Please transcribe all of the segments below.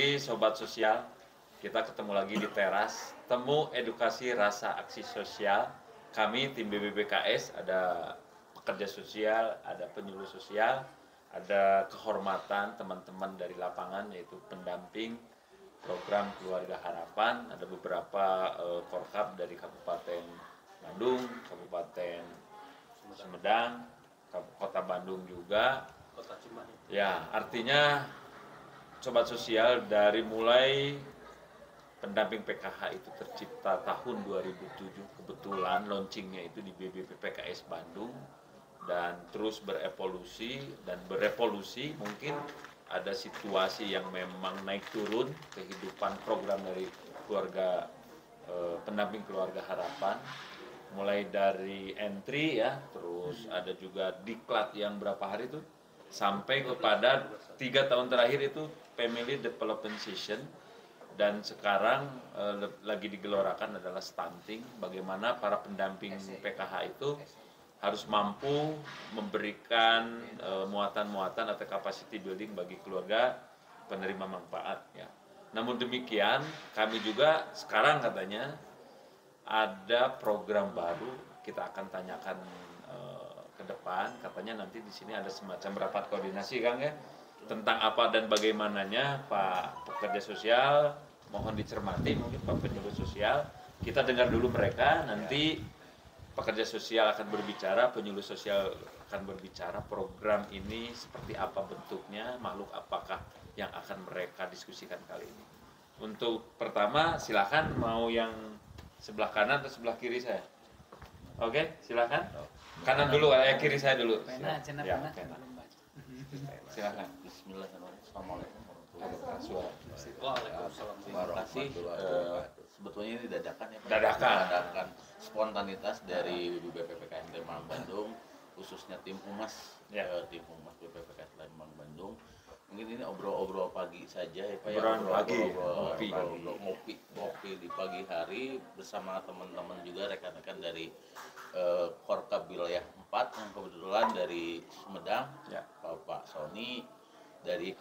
lagi Sobat Sosial. Kita ketemu lagi di teras. Temu edukasi rasa aksi sosial. Kami tim BBBKS, ada pekerja sosial, ada penyuluh sosial, ada kehormatan teman-teman dari lapangan yaitu pendamping program Keluarga Harapan, ada beberapa korkap dari Kabupaten Bandung, Kabupaten Sumedang, Kota Bandung juga. Kota Cimahi. Ya, artinya Sobat Sosial dari mulai pendamping PKH itu tercipta tahun 2007, kebetulan launchingnya itu di BBPKS Bandung, dan terus berevolusi dan berevolusi. Mungkin ada situasi yang memang naik turun kehidupan program dari keluarga pendamping Keluarga Harapan, mulai dari entry ya, terus ada juga diklat yang berapa hari itu sampai kepada 3 tahun terakhir itu Family Development Session, dan sekarang lagi digelorakan adalah stunting. Bagaimana para pendamping PKH itu harus mampu memberikan muatan-muatan atau capacity building bagi keluarga penerima manfaat ya. Namun demikian, kami juga sekarang katanya ada program baru, kita akan tanyakan ke depan. Katanya nanti di sini ada semacam rapat koordinasi, Kang ya, tentang apa dan bagaimananya. Pak pekerja sosial mohon dicermati, mungkin Pak penyuluh sosial, kita dengar dulu mereka, nanti pekerja sosial akan berbicara, penyuluh sosial akan berbicara program ini seperti apa bentuknya, makhluk apakah yang akan mereka diskusikan kali ini. Untuk pertama silakan, mau yang sebelah kanan atau sebelah kiri saya? Oke, silakan. Kanan dulu, kiri saya dulu. Ya, silakan. Bismillahirrahmanirrahim. Waalaikumsalam. Terima kasih. Sebetulnya ini dadakan ya Pak. Dadakan. Spontanitas dari BPPKS Lembang Bandung, khususnya tim humas, tim humas BPPKS Lembang Bandung. Mungkin ini obrol-obrol pagi saja ya Pak. Ngopi di pagi hari bersama teman-teman juga, rekan-rekan dari Korkap Wilayah 4 yang kebetulan dari Sumedang, Bapak Sony, dari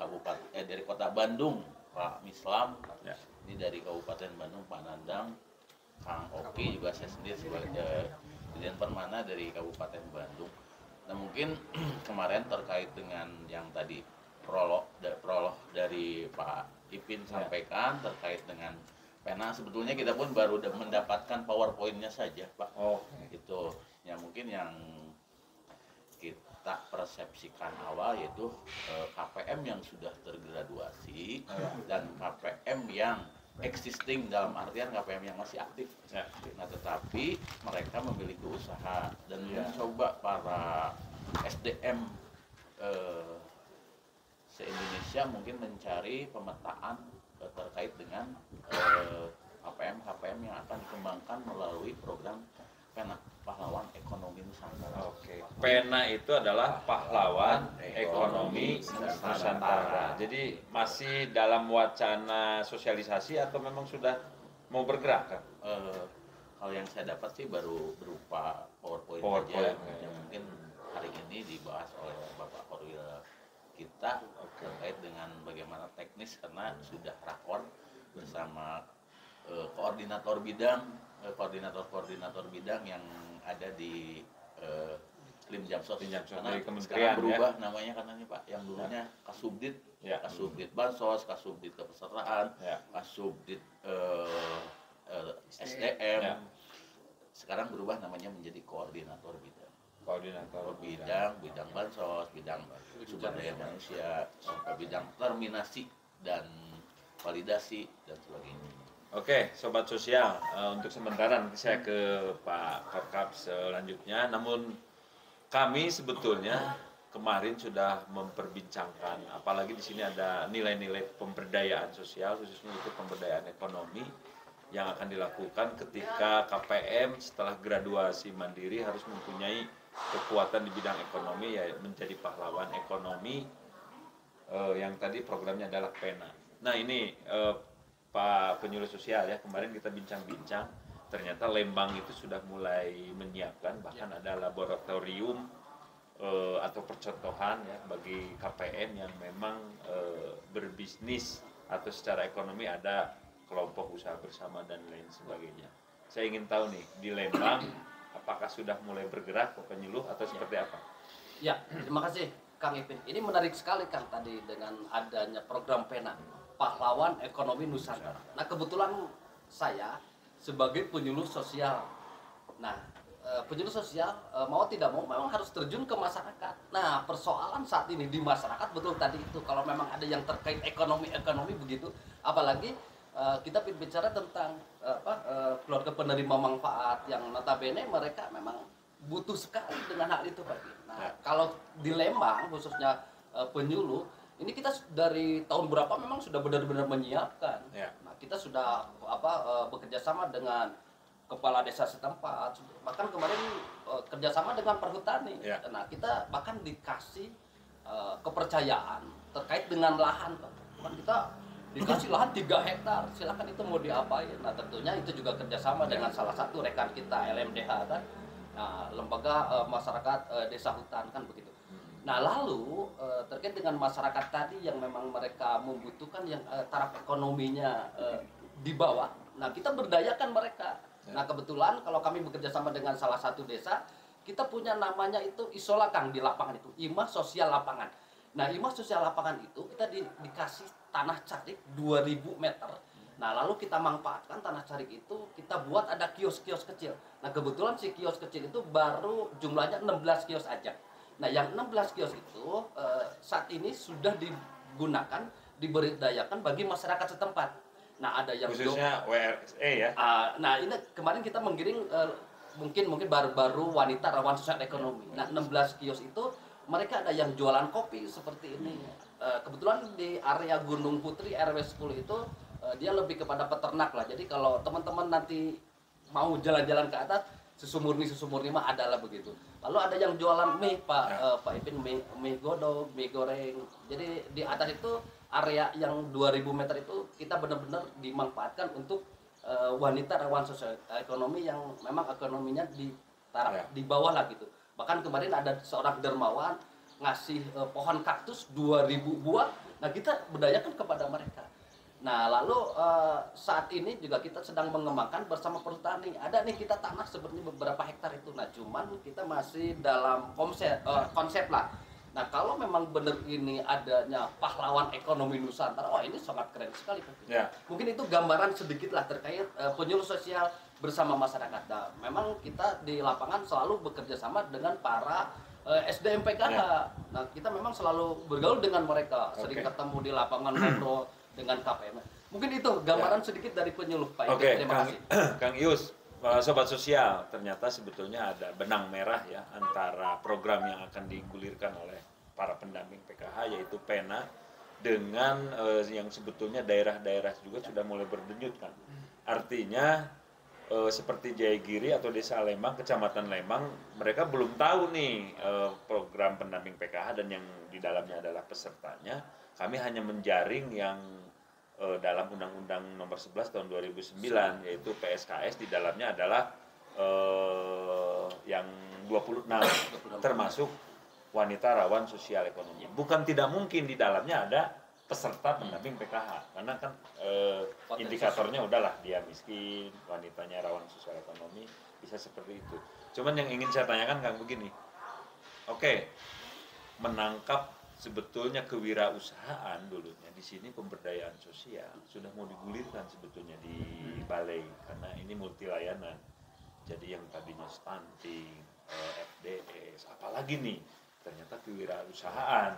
dari Kota Bandung Pak Mislam, ini dari Kabupaten Bandung Pak Nandang, Kang Oki, juga saya sendiri sebagai Dirjen Permana dari Kabupaten Bandung. Nah mungkin kemarin terkait dengan yang tadi prolog dari Pak Ipin sampaikan terkait dengan pena, sebetulnya kita pun baru mendapatkan PowerPoint-nya saja Pak. Itu yang mungkin yang kita persepsikan awal yaitu KPM yang sudah tergraduasi dan KPM yang existing, dalam artian KPM yang masih aktif. Nah tetapi mereka memiliki usaha dan mencoba para SDM se-Indonesia mungkin mencari pemetaan terkait dengan KPM yang akan dikembangkan melalui program PENA, Pahlawan Ekonomi Nusantara. PENA itu adalah Pahlawan Ekonomi Nusantara. Jadi masih dalam wacana sosialisasi atau memang sudah mau bergerak, kan? Hal yang saya dapat sih baru berupa PowerPoint saja, yang mungkin hari ini dibahas oleh Bapak Korwil kita terkait dengan bagaimana teknis, karena sudah rakor bersama koordinator bidang yang ada di Limjamsos, karena sekarang berubah namanya katanya Pak, yang dulunya Kasubdit, Kasubdit Bansos, Kasubdit Kepesertaan, Kasubdit SDM, sekarang berubah namanya menjadi koordinator bidang bansos, bidang sumber daya manusia, sampai bidang terminasi dan validasi dan sebagainya. Oke, Sobat Sosial, untuk sementara nanti saya ke Pak Korkap selanjutnya. Namun kami sebetulnya kemarin sudah memperbincangkan, apalagi di sini ada nilai-nilai pemberdayaan sosial, khususnya itu pemberdayaan ekonomi yang akan dilakukan ketika KPM setelah graduasi mandiri harus mempunyai kekuatan di bidang ekonomi, ya menjadi pahlawan ekonomi, yang tadi programnya adalah PENA. Nah ini Pak penyuluh sosial ya, kemarin kita bincang-bincang, ternyata Lembang itu sudah mulai menyiapkan, bahkan ada laboratorium atau percontohan ya bagi KPM yang memang berbisnis atau secara ekonomi ada kelompok usaha bersama dan lain sebagainya. Saya ingin tahu nih, di Lembang apakah sudah mulai bergerak ke penyuluh atau seperti apa? Ya, terima kasih Kang Ipin. Ini menarik sekali Kang tadi dengan adanya program PENA, Pahlawan Ekonomi Nusantara. Nah, kebetulan saya sebagai penyuluh sosial. Nah, penyuluh sosial mau tidak mau memang harus terjun ke masyarakat. Nah, persoalan saat ini di masyarakat betul tadi itu, kalau memang ada yang terkait ekonomi begitu, apalagi kita bicara tentang keluarga penerima manfaat yang notabene mereka memang butuh sekali dengan hal itu Pak. Nah, kalau di Lembang khususnya penyuluh ini kita dari tahun berapa memang sudah benar-benar menyiapkan. Nah, kita sudah bekerja sama dengan kepala desa setempat, bahkan kemarin kerjasama dengan perhutani. Nah, kita bahkan dikasih kepercayaan terkait dengan lahan, Pak. Bahkan kita dikasih lahan 3 hektar, silakan itu mau diapain. Nah, tentunya itu juga kerjasama dengan salah satu rekan kita LMDH kan, nah, lembaga masyarakat desa hutan kan begitu. Nah, lalu terkait dengan masyarakat tadi yang memang mereka membutuhkan yang taraf ekonominya di bawah, nah kita berdayakan mereka. Nah, kebetulan kalau kami bekerja sama dengan salah satu desa, kita punya namanya itu Isola Kang di lapangan itu, IMA Sosial Lapangan. Nah, IMA Sosial Lapangan itu kita dikasih tanah carik 2000 meter. Nah, lalu kita manfaatkan tanah carik itu, kita buat ada kios-kios kecil. Nah, kebetulan si kios kecil itu baru jumlahnya 16 kios aja. Nah, yang 16 kios itu saat ini sudah digunakan, diberdayakan bagi masyarakat setempat. Nah, ada yang khususnya WRSE ya. Nah, ini kemarin kita menggiring mungkin baru-baru wanita rawan sosial ekonomi. Nah, 16 kios itu mereka ada yang jualan kopi seperti ini. Kebetulan di area Gunung Putri RW 10 itu dia lebih kepada peternak lah. Jadi kalau teman-teman nanti mau jalan-jalan ke atas, susu murni mah adalah begitu. Lalu ada yang jualan mie Pak Ipin, mie godong, mie goreng. Jadi di atas itu area yang 2000 meter itu kita benar-benar dimanfaatkan untuk wanita rawan sosial ekonomi yang memang ekonominya di taraf di bawah lah gitu. Bahkan kemarin ada seorang dermawan ngasih pohon kaktus 2000 buah. Nah, kita berdayakan kepada mereka. Nah, lalu saat ini juga kita sedang mengembangkan bersama perhutani. Ada nih kita tanah sebenarnya beberapa hektar itu. Nah, cuman kita masih dalam konsep lah. Nah, kalau memang benar ini adanya pahlawan ekonomi Nusantara, wah ini sangat keren sekali. Mungkin itu gambaran sedikit lah terkait penyuluh sosial bersama masyarakat. Nah, memang kita di lapangan selalu bekerja sama dengan para SDM PKH. Nah, kita memang selalu bergaul dengan mereka, sering ketemu di lapangan ngobrol dengan KPM. Mungkin itu gambaran sedikit dari penyuluh Pak. Terima kasih. Kang Ius, Sobat Sosial, ternyata sebetulnya ada benang merah ya antara program yang akan digulirkan oleh para pendamping PKH yaitu PENA dengan yang sebetulnya daerah-daerah juga sudah mulai berdenyut kan. Artinya seperti Jayagiri atau Desa Lembang, Kecamatan Lembang, mereka belum tahu nih program pendamping PKH dan yang di dalamnya adalah pesertanya. Kami hanya menjaring yang dalam Undang-Undang Nomor 11 Tahun 2009 yaitu PSKS, di dalamnya adalah yang 26 termasuk wanita rawan sosial ekonomi. Bukan tidak mungkin di dalamnya ada peserta pendamping PKH karena kan indikatornya udahlah dia miskin, wanitanya rawan sosial ekonomi, bisa seperti itu. Cuman yang ingin saya tanyakan Kang begini. Menangkap sebetulnya kewirausahaan dulunya di sini, pemberdayaan sosial sudah mau digulirkan sebetulnya di balai karena ini multi layanan. Jadi yang tadinya stunting, FDS, apalagi nih ternyata kewirausahaan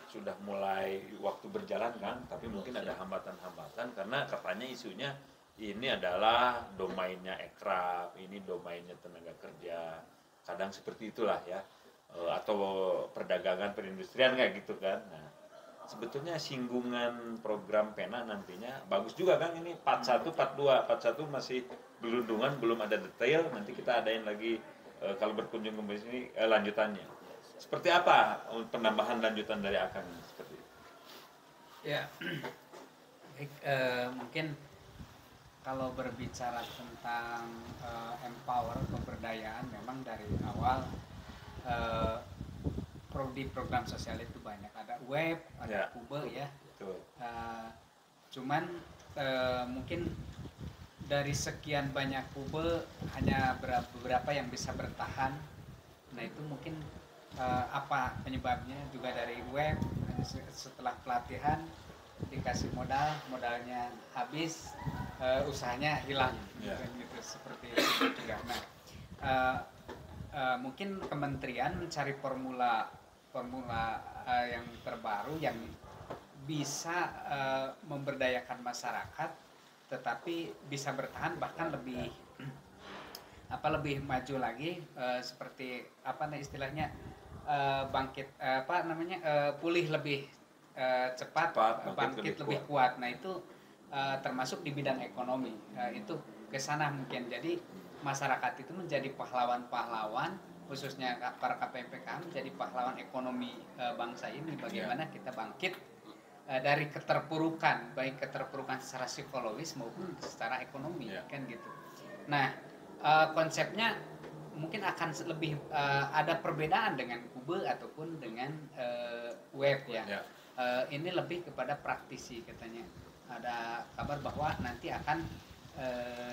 sudah mulai waktu berjalan kan, tapi mungkin ada hambatan-hambatan karena katanya isunya ini adalah domainnya Ekraf, ini domainnya tenaga kerja, kadang seperti itulah ya. Atau perdagangan perindustrian kayak gitu kan. Nah, sebetulnya singgungan program PENA nantinya bagus juga kan, ini part 1, part 2. Part 1 masih berundungan, belum ada detail, nanti kita adain lagi kalau berkunjung ke sini lanjutannya. Seperti apa penambahan lanjutan dari Akang seperti itu? Ya, mungkin kalau berbicara tentang empower, pemberdayaan, memang dari awal di program sosial itu banyak, ada web, ada kube ya. Cuman mungkin dari sekian banyak kube hanya beberapa yang bisa bertahan. Nah itu mungkin apa penyebabnya, juga dari web. Setelah pelatihan dikasih modalnya habis, usahanya hilang, gitu seperti itu juga. Nah mungkin kementerian mencari formula yang terbaru yang bisa memberdayakan masyarakat tetapi bisa bertahan, bahkan lebih lebih maju lagi, seperti istilahnya bangkit pulih lebih cepat, bangkit lebih kuat. Nah itu termasuk di bidang ekonomi, itu kesana mungkin. Jadi masyarakat itu menjadi pahlawan-pahlawan, khususnya para KPMPK menjadi pahlawan ekonomi bangsa ini. Bagaimana kita bangkit dari keterpurukan, baik keterpurukan secara psikologis maupun secara ekonomi, kan gitu. Nah konsepnya mungkin akan lebih ada perbedaan dengan kube ataupun dengan web ya. Ini lebih kepada praktisi katanya. Ada kabar bahwa nanti akan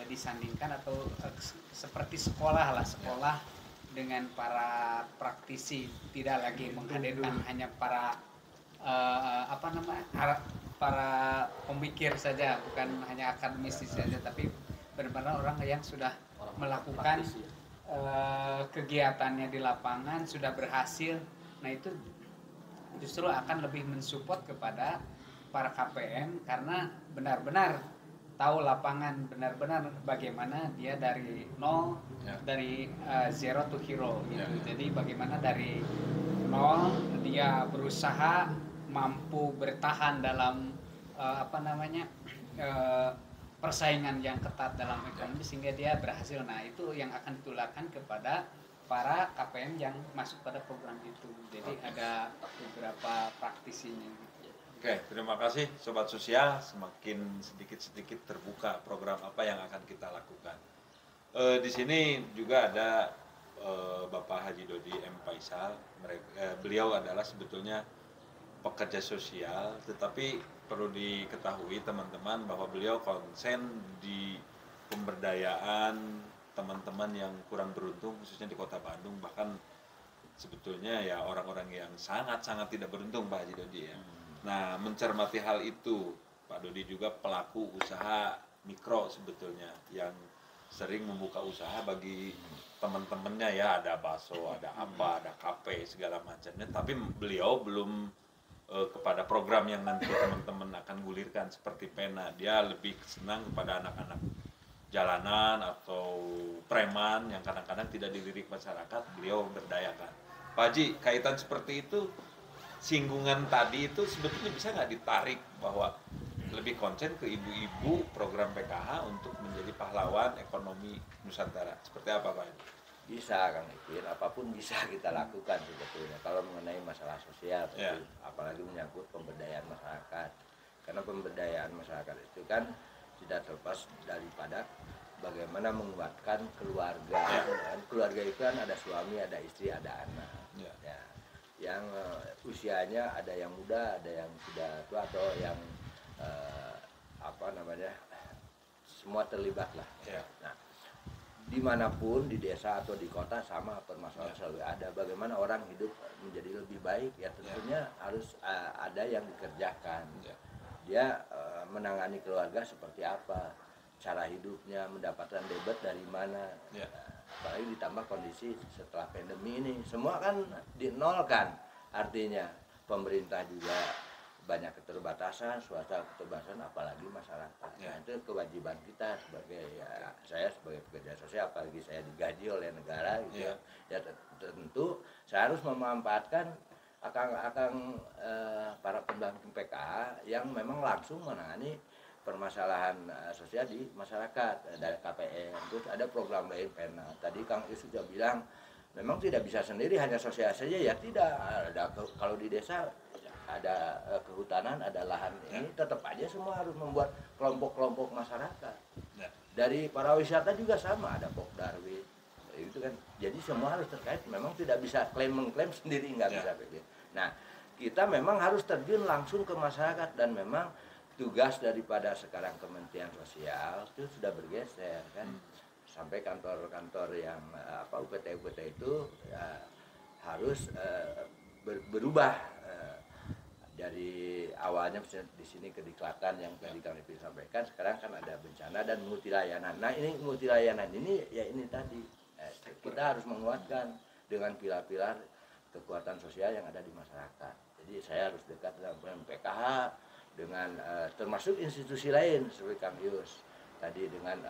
disandingkan atau seperti sekolah dengan para praktisi, tidak lagi menghadirkan hanya para para pemikir saja, bukan hanya akademisi saja, tapi benar-benar orang yang sudah melakukan kegiatannya di lapangan, sudah berhasil. Nah itu justru akan lebih mensupport kepada para KPM, karena benar-benar tahu lapangan, benar-benar bagaimana dia dari nol, dari zero to hero gitu. Jadi bagaimana dari nol dia berusaha mampu bertahan dalam persaingan yang ketat dalam ekonomi sehingga dia berhasil. Nah itu yang akan ditularkan kepada para KPM yang masuk pada program itu. Jadi ada beberapa praktisinya. Oke, terima kasih Sobat Sosial. Semakin sedikit-sedikit terbuka program apa yang akan kita lakukan. Di sini juga ada Bapak Haji Dodi M. Faisal. Beliau adalah sebetulnya pekerja sosial, tetapi perlu diketahui teman-teman bahwa beliau konsen di pemberdayaan teman-teman yang kurang beruntung, khususnya di Kota Bandung. Bahkan sebetulnya ya orang-orang yang sangat-sangat tidak beruntung, Pak Haji Dodi ya. Nah, mencermati hal itu, Pak Dodi juga pelaku usaha mikro sebetulnya yang sering membuka usaha bagi teman-temannya ya, ada bakso, ada apa, ada kafe segala macamnya. Tapi beliau belum kepada program yang nanti teman-teman akan gulirkan seperti Pena. Dia lebih senang kepada anak-anak jalanan atau preman yang kadang-kadang tidak dilirik masyarakat, beliau berdayakan. Pak Haji, kaitan seperti itu, singgungan tadi itu sebetulnya bisa nggak ditarik bahwa lebih konsen ke ibu-ibu program PKH untuk menjadi pahlawan ekonomi Nusantara? Seperti apa Pak Haji? Bisa Kang Ipin, apapun bisa kita lakukan sebetulnya kalau mengenai masalah sosial, apalagi menyangkut pemberdayaan masyarakat. Karena pemberdayaan masyarakat itu kan tidak terlepas daripada bagaimana menguatkan keluarga. Dan keluarga itu kan ada suami, ada istri, ada anak. Yang usianya ada yang muda, ada yang sudah tua, atau yang semua terlibat lah. Nah, dimanapun di desa atau di kota sama permasalahan selalu ada. Bagaimana orang hidup menjadi lebih baik, ya tentunya harus ada yang dikerjakan. Dia menangani keluarga seperti apa, cara hidupnya, mendapatkan debit dari mana. Apalagi ditambah kondisi setelah pandemi ini, semua kan di nol kan, artinya pemerintah juga banyak keterbatasan, swasta keterbatasan, apalagi masyarakat. Nah itu kewajiban kita sebagai saya sebagai pekerja sosial, apalagi saya digaji oleh negara gitu ya tentu saya harus memanfaatkan para pendamping PKH yang memang langsung menangani permasalahan sosial di masyarakat dari KPM. Terus ada program lain Pena. Tadi Kang Is sudah bilang memang tidak bisa sendiri hanya sosial saja, ya tidak. Ada kalau di desa ada kehutanan, ada lahan ini, tetap aja semua harus membuat kelompok-kelompok masyarakat. Dari para wisata juga sama, ada Pokdarwin, itu kan. Jadi semua harus terkait. Memang tidak bisa mengklaim sendiri, nggak bisa begitu. Nah, kita memang harus terjun langsung ke masyarakat dan memang tugas daripada sekarang Kementerian Sosial itu sudah bergeser kan, sampai kantor-kantor yang UPT itu harus berubah dari awalnya di sini kediklakan yang tadi kami sampaikan, sekarang kan ada bencana dan multilayanan. Nah ini multilayanan ini ya ini tadi kita harus menguatkan dengan pilar-pilar kekuatan sosial yang ada di masyarakat. Jadi saya harus dekat dengan PKH, dengan termasuk institusi lain seperti Kang Yus tadi dengan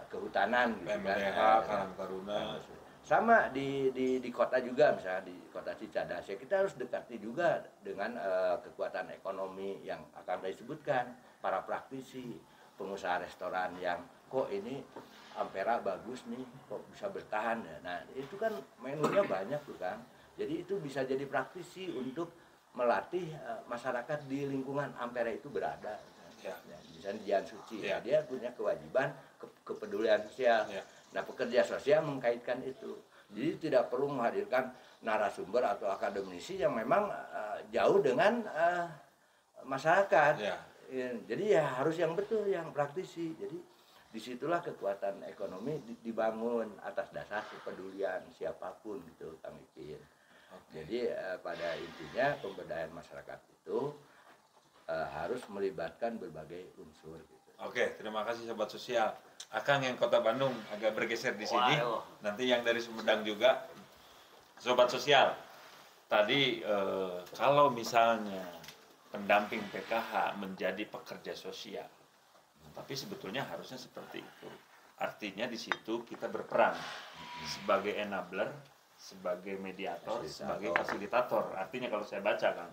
kehutanan gitu kan, Karang Taruna, sama di kota juga, misalnya di kota Cicadas ya kita harus dekati juga dengan kekuatan ekonomi yang akan disebutkan, para praktisi, pengusaha restoran yang kok ini Ampera bagus nih, kok bisa bertahan ya. Nah itu kan menunya banyak tuh Kang, jadi itu bisa jadi praktisi untuk melatih masyarakat di lingkungan Ampera itu berada. Ya, misalnya Jian Suci, ya. Dia punya kewajiban kepedulian sosial. Ya. Nah pekerja sosial mengkaitkan itu, jadi tidak perlu menghadirkan narasumber atau akademisi yang memang jauh dengan masyarakat. Ya. Jadi ya harus yang betul, yang praktisi. Jadi disitulah kekuatan ekonomi dibangun atas dasar kepedulian siapapun gitu Kang Ipin. Jadi pada intinya pemberdayaan masyarakat itu harus melibatkan berbagai unsur gitu. Oke, terima kasih Sobat Sosial. Akang yang Kota Bandung agak bergeser di sini. Nanti yang dari Sumedang juga. Sobat Sosial, tadi kalau misalnya pendamping PKH menjadi pekerja sosial, tapi sebetulnya harusnya seperti itu. Artinya di situ kita berperan sebagai enabler, sebagai mediator, sebagai fasilitator. Artinya kalau saya baca kan.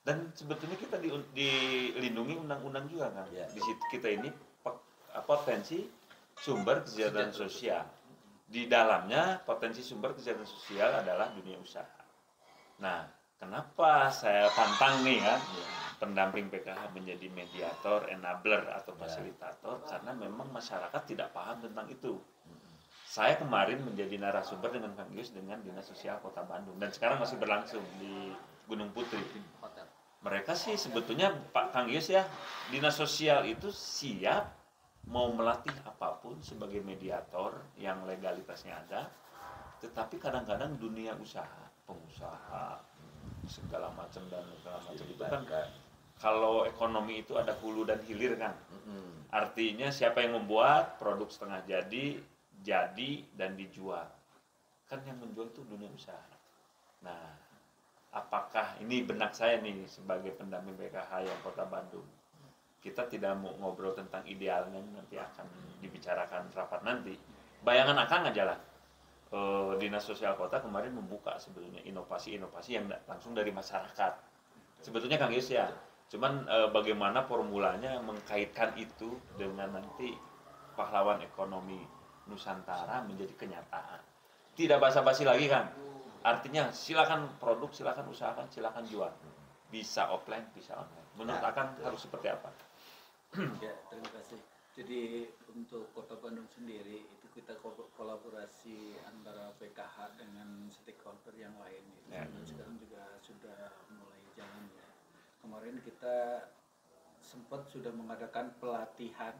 Dan sebetulnya kita dilindungi undang-undang juga kan. Ya. Di situ kita ini potensi sumber kesejahteraan sosial. Di dalamnya potensi sumber kesejahteraan sosial adalah dunia usaha. Nah, kenapa saya tantang nih kan pendamping PKH menjadi mediator, enabler atau fasilitator? Karena memang masyarakat tidak paham tentang itu. Saya kemarin menjadi narasumber dengan Kang Yus dengan Dinas Sosial Kota Bandung dan sekarang masih berlangsung di Gunung Putri. Mereka sih sebetulnya Pak Kang Yus ya, Dinas Sosial itu siap mau melatih apapun sebagai mediator yang legalitasnya ada, tetapi kadang-kadang dunia usaha, pengusaha segala macam itu kan kalau ekonomi itu ada hulu dan hilir kan. Artinya siapa yang membuat produk setengah jadi dan dijual. Kan yang menjual itu dunia usaha. Nah, apakah ini benak saya nih sebagai pendamping PKH yang Kota Bandung, kita tidak mau ngobrol tentang idealnya, nanti akan dibicarakan rapat nanti. Bayangan Akang aja lah, Dinas Sosial Kota kemarin membuka sebetulnya inovasi-inovasi yang langsung dari masyarakat. Sebetulnya Kang Yus ya, cuman bagaimana formulanya mengkaitkan itu dengan nanti pahlawan ekonomi Nusantara menjadi kenyataan. Tidak basa-basi lagi kan. Artinya silakan produk, silakan usahakan, silakan jual. Bisa offline, bisa online. Menurut Akang harus seperti apa? Ya, terima kasih. Jadi untuk Kota Bandung sendiri itu kita kolaborasi antara PKH dengan stakeholder yang lain. Dan sekarang juga sudah mulai jalan ya. Kemarin kita sempat sudah mengadakan pelatihan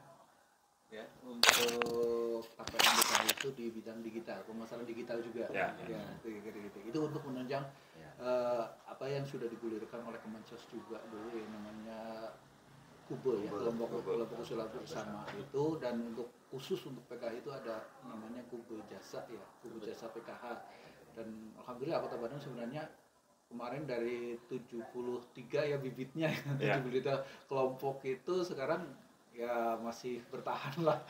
ya untuk PKH itu di bidang digital, pemasaran digital juga. Itu untuk menunjang apa yang sudah digulirkan oleh Kemensos juga dulu yang namanya Kube ya, kelompok usaha bersama itu, dan untuk khusus untuk PKH itu ada namanya Kube Jasa ya, Kube Jasa PKH. Dan alhamdulillah Kota Bandung sebenarnya kemarin dari 73 ya bibitnya 73 kelompok itu sekarang ya masih bertahan lah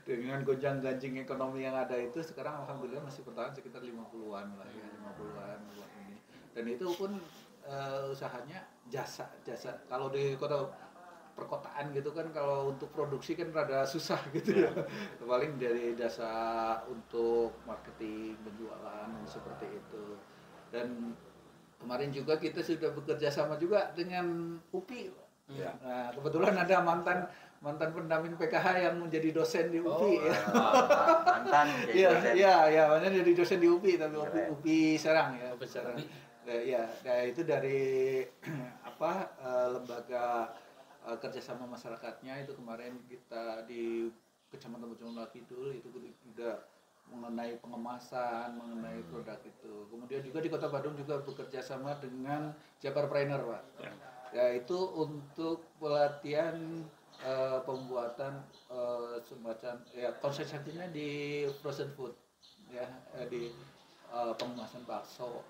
dengan gonjang-ganjing ekonomi yang ada itu. Sekarang alhamdulillah masih bertahan sekitar 50-an lah ya, 50-an ini. Dan itu pun usahanya jasa. Kalau di kota perkotaan gitu kan, kalau untuk produksi kan rada susah gitu ya. Paling dari jasa untuk marketing, penjualan seperti itu. Dan kemarin juga kita sudah bekerja sama juga dengan UPI. Nah, kebetulan ada mantan pendamping PKH yang menjadi dosen di UPI mantan mantan jadi dosen di UPI, tapi UPI Serang ya. Nah, itu dari lembaga kerjasama masyarakatnya itu kemarin kita di Kecamatan Bojong Kidul itu juga mengenai pengemasan, mengenai produk itu. Kemudian juga di Kota Bandung juga bekerja sama dengan Jabarpreneur, Pak. Yaitu untuk pelatihan pembuatan semacam ya konsentrasinya di frozen food ya, di pengemasan bakso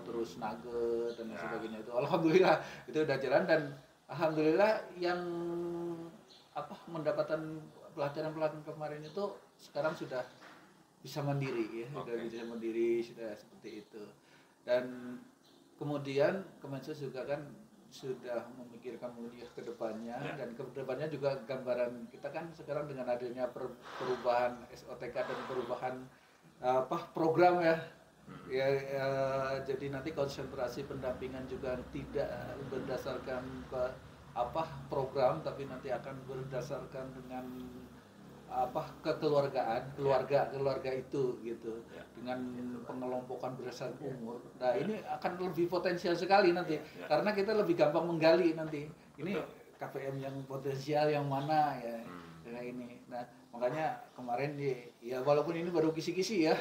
terus nugget dan sebagainya itu. Alhamdulillah itu udah jalan, dan alhamdulillah yang mendapatkan pelatihan kemarin itu sekarang sudah bisa mandiri ya, sudah bisa mandiri, sudah seperti itu. Dan kemudian Kemensos juga kan sudah memikirkan ke depannya, dan ke depannya juga gambaran kita kan sekarang dengan adanya perubahan SOTK dan perubahan program ya. Jadi nanti konsentrasi pendampingan juga tidak berdasarkan ke program, tapi nanti akan berdasarkan dengan kekeluargaan, keluarga itu gitu, dengan pengelompokan berdasarkan umur. Nah ini akan lebih potensial sekali nanti, karena kita lebih gampang menggali nanti ini KPM yang potensial yang mana ya, ini. Nah makanya kemarin ya walaupun ini baru kisi-kisi ya,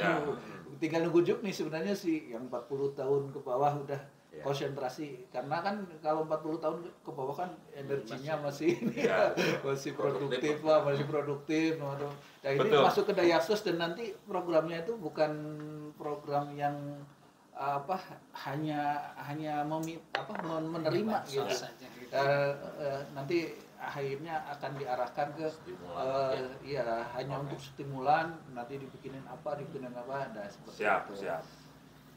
tinggal nunggu juk nih sebenarnya sih yang 40 tahun ke bawah udah konsentrasi, karena kan kalau 40 tahun ke bawah kan energinya masih produktif lah, masih produktif. Nah ini masuk ke Dayaksos, dan nanti programnya itu bukan program yang hanya menerima gitu. Nanti akhirnya akan diarahkan ke hanya untuk stimulan, nanti dibikinin apa, nah seperti itu. Siap.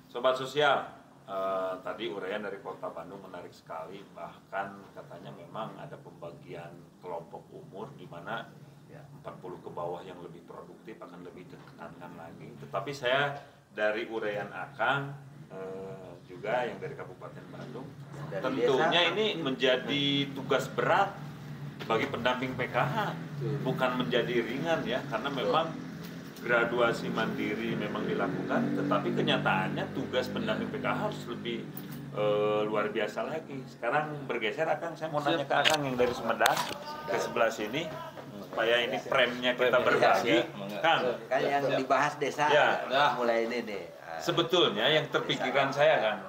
Sobat Sosial, tadi uraian dari Kota Bandung menarik sekali, bahkan katanya memang ada pembagian kelompok umur di mana 40 ke bawah yang lebih produktif akan lebih ditekankan lagi. Tetapi saya dari uraian Akang juga yang dari Kabupaten Bandung, dari tentunya desa, ini menjadi tugas berat bagi pendamping PKH, bukan menjadi ringan ya, karena memang graduasi mandiri memang dilakukan, tetapi kenyataannya tugas pendamping PKH harus lebih luar biasa lagi. Sekarang bergeser Akang, saya mau nanya ke Akang yang dari Sumedang ke sebelah sini, supaya ini frame-nya kita berbagi. Kang, kan yang dibahas desa mulai ini deh. Sebetulnya yang terpikiran saya kan,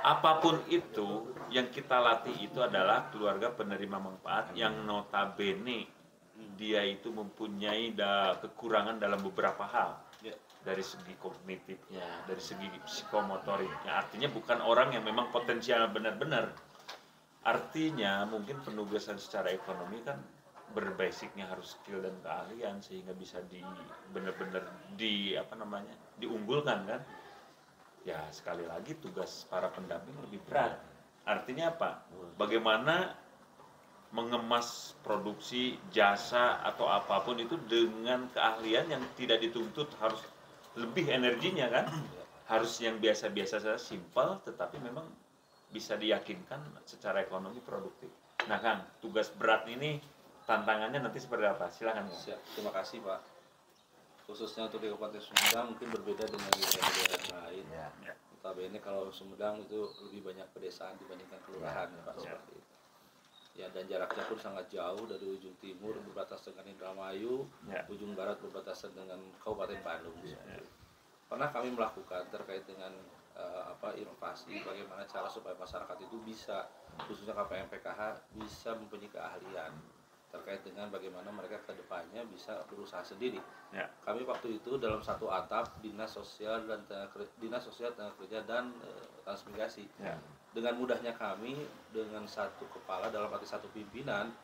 apapun itu yang kita latih itu adalah keluarga penerima manfaat yang notabene dia itu mempunyai kekurangan dalam beberapa hal, dari segi kognitifnya, dari segi psikomotoriknya. Artinya bukan orang yang memang potensial benar-benar. Artinya mungkin penugasan secara ekonomi kan berbasicnya harus skill dan keahlian, sehingga bisa benar-benar diunggulkan kan. Ya sekali lagi tugas para pendamping lebih berat. Artinya apa? Bagaimana mengemas produksi, jasa atau apapun itu dengan keahlian yang tidak dituntut harus lebih energinya kan. Harus yang biasa-biasa saja, simpel, tetapi memang bisa diyakinkan secara ekonomi produktif. Nah Kang, tugas berat ini tantangannya nanti seperti apa? Silakan. Siap. Terima kasih Pak. Khususnya untuk di Kabupaten Sumedang mungkin berbeda dengan daerah yang lain. Notabene kalau Sumedang itu lebih banyak pedesaan dibandingkan kelurahan ya Pak, seperti itu. Ya, dan jaraknya pun sangat jauh, dari ujung timur berbatasan dengan Indramayu, ujung barat berbatasan dengan Kabupaten Bandung. Pernah kami melakukan terkait dengan inovasi, bagaimana cara supaya masyarakat itu bisa, khususnya KPM PKH, bisa mempunyai keahlian terkait dengan bagaimana mereka ke depannya bisa berusaha sendiri. Kami waktu itu dalam satu atap Dinas Sosial Tenaga Kerja dan Transmigrasi. Dengan mudahnya kami dengan satu kepala, dalam arti satu pimpinan,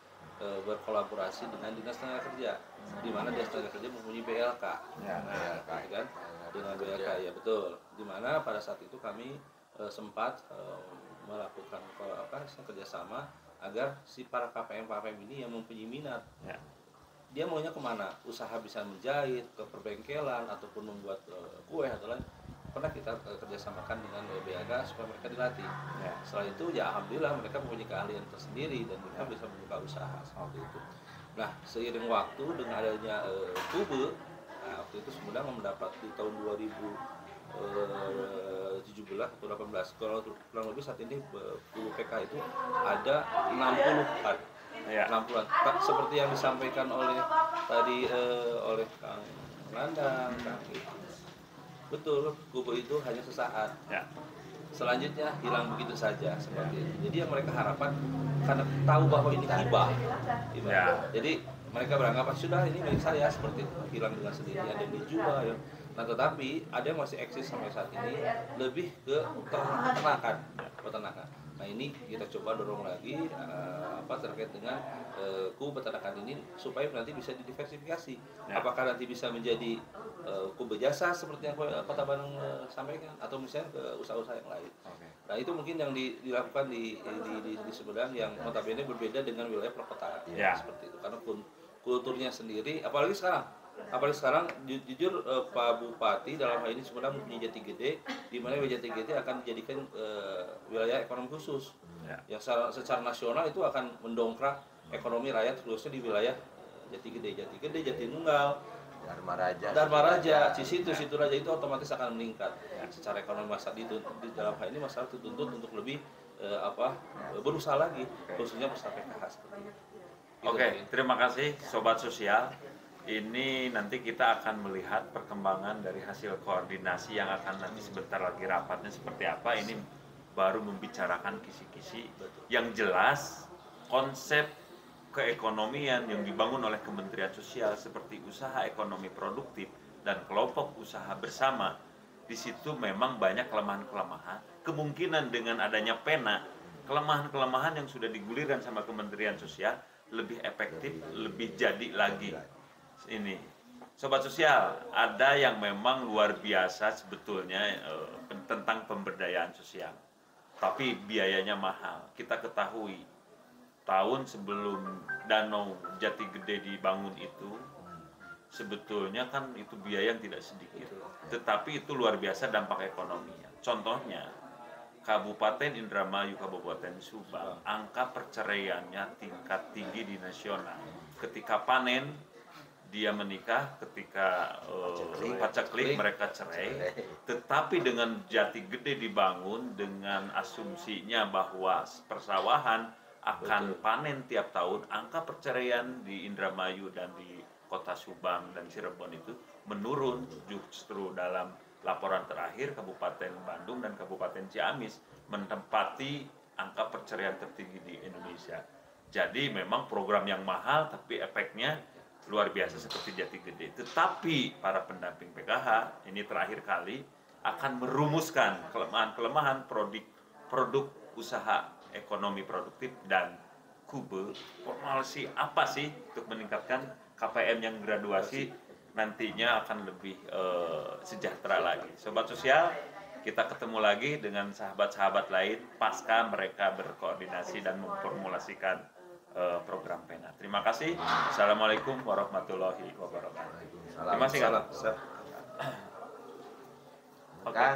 berkolaborasi dengan Dinas Tenaga Kerja, di mana Dinas Tenaga Kerja mempunyai BLK. Gitu kan? Dengan BLK ya betul. Di mana pada saat itu kami sempat melakukan kerjasama agar si para KPM ini yang mempunyai minat, dia maunya kemana? Usaha bisa menjahit, ke perbengkelan ataupun membuat kue atau lain. Pernah kita kerjasamakan dengan BLK supaya mereka dilatih. Setelah itu ya alhamdulillah mereka mempunyai keahlian tersendiri dan mereka bisa membuka usaha seperti itu. Nah seiring waktu dengan adanya Kube, waktu itu Sumedang mendapat di tahun 2017 17 atau 18. Kalau kurang lebih saat ini Kubu PKH itu ada 60-an. Ya. 60-an. Seperti yang disampaikan oleh tadi oleh Kang Landang, Kang itu. Betul, kubu itu hanya sesaat. Ya. Selanjutnya hilang begitu saja seperti itu. Jadi yang mereka harapkan karena tahu bahwa ini hibah. Ya. Jadi mereka beranggapan sudah ini milik saya seperti itu, hilang dengan sendirinya dan dijual ya. Nah tetapi ada yang masih eksis sampai saat ini lebih ke peternakan. Nah ini kita coba dorong lagi terkait dengan kubu peternakan ini supaya nanti bisa didiversifikasi. Ya. Apakah nanti bisa menjadi kubu jasa seperti yang Kota Bandung sampaikan atau misalnya ke usaha-usaha yang lain. Oke. Nah itu mungkin yang dilakukan di Sumedang yang notabene berbeda dengan wilayah perkotaan Ya. seperti itu karena kulturnya sendiri apalagi sekarang jujur Pak Bupati dalam hal ini Sumedang mempunyai Jati Gede di mana Jati Gede akan dijadikan wilayah ekonomi khusus yang secara nasional itu akan mendongkrak ekonomi rakyat khususnya di wilayah Jati Gede, Jatinunggal, Dharma Raja, situ Raja itu otomatis akan meningkat secara ekonomi masyarakat itu di dalam hal ini masyarakat dituntut untuk lebih berusaha lagi khususnya peserta PKH seperti itu. Oke, terima kasih Sobat Sosial. Ini nanti kita akan melihat perkembangan dari hasil koordinasi yang akan nanti sebentar lagi rapatnya seperti apa. Ini baru membicarakan kisi-kisi. Yang jelas konsep keekonomian yang dibangun oleh Kementerian Sosial seperti usaha ekonomi produktif dan kelompok usaha bersama, di situ memang banyak kelemahan-kelemahan. Kemungkinan dengan adanya pena, kelemahan-kelemahan yang sudah digulirkan sama Kementerian Sosial lebih efektif, lebih jadi lagi. Ini Sobat Sosial, ada yang memang luar biasa sebetulnya tentang pemberdayaan sosial, tapi biayanya mahal. Kita ketahui tahun sebelum Danau Jati Gede dibangun itu sebetulnya kan itu biaya yang tidak sedikit, tetapi itu luar biasa dampak ekonominya. Contohnya Kabupaten Indramayu, Kabupaten Subang, angka perceraiannya tingkat tinggi di nasional. Ketika panen, dia menikah, ketika paceklik mereka cerai. Tetapi dengan Jati Gede dibangun dengan asumsinya bahwa persawahan akan panen tiap tahun, angka perceraian di Indramayu dan di Kota Subang dan Cirebon itu menurun. Justru dalam laporan terakhir Kabupaten Bandung dan Kabupaten Ciamis menempati angka perceraian tertinggi di Indonesia. Jadi memang program yang mahal tapi efeknya luar biasa seperti Jati Gede. Tetapi para pendamping PKH ini terakhir kali akan merumuskan kelemahan-kelemahan produk usaha ekonomi produktif dan kube formasi apa sih untuk meningkatkan KPM yang graduasi nantinya akan lebih sejahtera lagi. Sobat Sosial, kita ketemu lagi dengan sahabat-sahabat lain pasca mereka berkoordinasi dan memformulasikan program PENA. Terima kasih. Assalamualaikum warahmatullahi wabarakatuh. Terima kasih. Salam. Oke.